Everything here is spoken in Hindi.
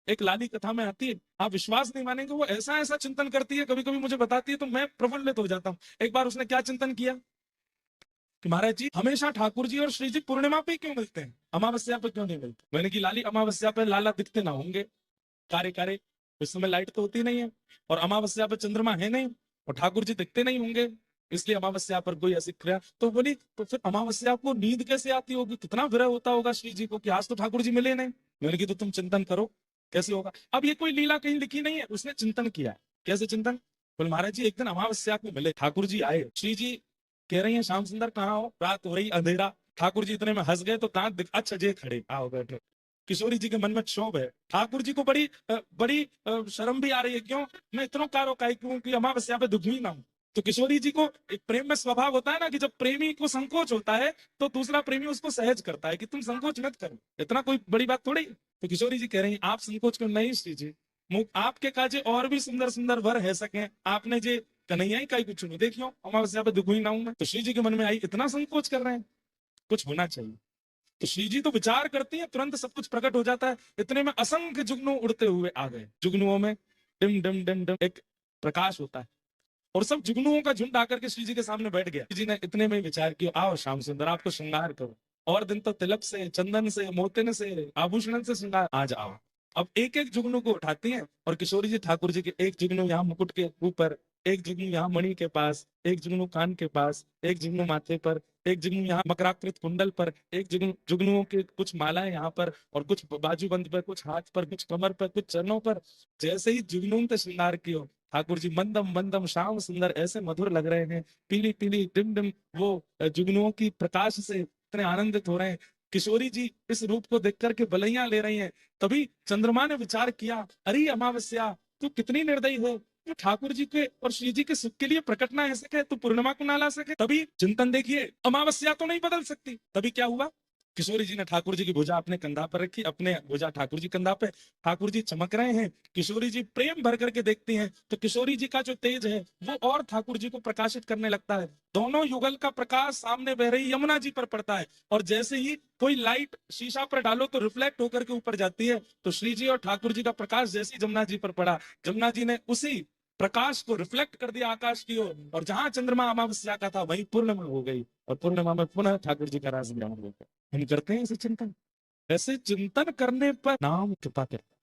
एक लाली कथा में आती है, आप विश्वास नहीं मानेंगे, वो ऐसा ऐसा चिंतन करती है, कभी कभी मुझे बताती है तो मैं प्रफुल्लित हो जाता हूँ। एक बार उसने क्या चिंतन किया कि महाराज जी हमेशा ठाकुर जी और श्री जी पूर्णिमा पे क्यों मिलते हैं, अमावस्या पे क्यों नहीं मिलते। मैंने की लाली अमावस्या पे लाला दिखते ना होंगे, कारे कारे, उस समय लाइट तो होती नहीं है, और अमावस्या पे चंद्रमा है नहीं, और ठाकुर जी दिखते नहीं होंगे, इसलिए अमावस्या पर कोई ऐसी क्रिया। तो बोली तो फिर अमावस्या को नींद कैसे आती होगी, कितना विरह होता होगा श्री जी को कि आज तो ठाकुर जी मिले नहीं। मैंने की तो तुम चिंतन करो कैसे होगा। अब ये कोई लीला कहीं लिखी नहीं है, उसने चिंतन किया है। कैसे चिंतन, बोले महाराज जी एक दिन अमावस्या को मिले, ठाकुर जी आए, श्री जी कह रही है श्याम सुंदर कहाँ हो, रात हो रही अंधेरा। ठाकुर जी इतने में हंस गए तो दांत अच्छा जे खड़े, आओ बैठो। किशोरी जी के मन में क्षोभ है, ठाकुर जी को बड़ी शर्म भी आ रही है, क्यों मैं इतना कारो काय क्यों कि अमावस्या पे दुखी ना हूं। तो किशोरी जी को एक प्रेम में स्वभाव होता है ना कि जब प्रेमी को संकोच होता है तो दूसरा प्रेमी उसको सहज करता है कि तुम संकोच मत करो, इतना कोई बड़ी बात थोड़ी। तो किशोरी जी कह रही हैं आप संकोच क्यों नहीं श्री जी, आपके काजे और भी सुंदर सुंदर वर है सके, आपने जे कन्हैया ही का कुछ नहीं देखियो, अमावस्या पे दुखी ना हूं मैं। तो श्री जी के मन में आई इतना संकोच कर रहे हैं, कुछ होना चाहिए। तो श्री जी तो विचार करती है, तुरंत सब कुछ प्रकट हो जाता है। इतने में असंख्य जुगनू उड़ते हुए आ गए, जुगनुओं में डिम डिम डिम डिम एक प्रकाश होता है, और सब जुगनुओं का झुंड आकर के श्री जी के सामने बैठ गया। श्री जी ने इतने में विचार किया, आओ श्याम सुंदर आपको श्रृंगार करो, और दिन तो तिलक से, चंदन से, मोतिन से, आभूषण से श्रृंगार, आज आओ। अब एक एक जुगनू को उठाती हैं, और किशोरी जी ठाकुर जी के एक जुगनू यहाँ मुकुट के ऊपर, एक जुगनू यहाँ मणि के पास, एक जुगनू कान के पास, एक जुगनू माथे पर, एक जुगनू यहाँ मकराकृत कुंडल पर, एक जुगनू, जुगनुओं के कुछ मालाएं यहाँ पर, और कुछ बाजूबंद पर, कुछ हाथ पर, कुछ कमर पर, कुछ चरणों पर। जैसे ही जुगनू ने श्रृंगार किया, ठाकुर जी मंदम मंदम श्याम सुंदर ऐसे मधुर लग रहे हैं, पीली पीली डिम डिम वो जुगनुओं की प्रकाश से इतने आनंदित हो रहे हैं। किशोरी जी इस रूप को देख करके बलैया ले रही हैं। तभी चंद्रमा ने विचार किया, अरे अमावस्या तू कितनी निर्दयी है, तो ठाकुर जी के और श्री जी के सुख के लिए प्रकट ना है सके, तो पूर्णिमा को ना ला सके। तभी चिंतन देखिए, अमावस्या तो नहीं बदल सकती। तभी क्या हुआ, किशोरी जी ने ठाकुर जी की भुजा अपने कंधा पर रखी, अपने भुजा ठाकुर जी कंधा पे, ठाकुर जी चमक रहे हैं, किशोरी जी प्रेम भर करके देखती हैं, तो किशोरी जी का जो तेज है वो और ठाकुर जी को प्रकाशित करने लगता है। दोनों युगल का प्रकाश सामने बह रही यमुना जी पर पड़ता है, और जैसे ही कोई लाइट शीशा पर डालो तो रिफ्लेक्ट होकर के ऊपर जाती है। तो श्री जी और ठाकुर जी का प्रकाश जैसे ही जमुना जी पर पड़ा, जमुना जी ने उसी प्रकाश को रिफ्लेक्ट कर दिया आकाश की ओर, और जहां चंद्रमा अमावस्या का था वहीं पूर्णिमा हो गई, और पूर्णिमा में पुनः ठाकुर जी का रास ग्रहण हो गया। हम करते हैं ऐसे चिंतन, ऐसे चिंतन करने पर नाम कृपा करता है।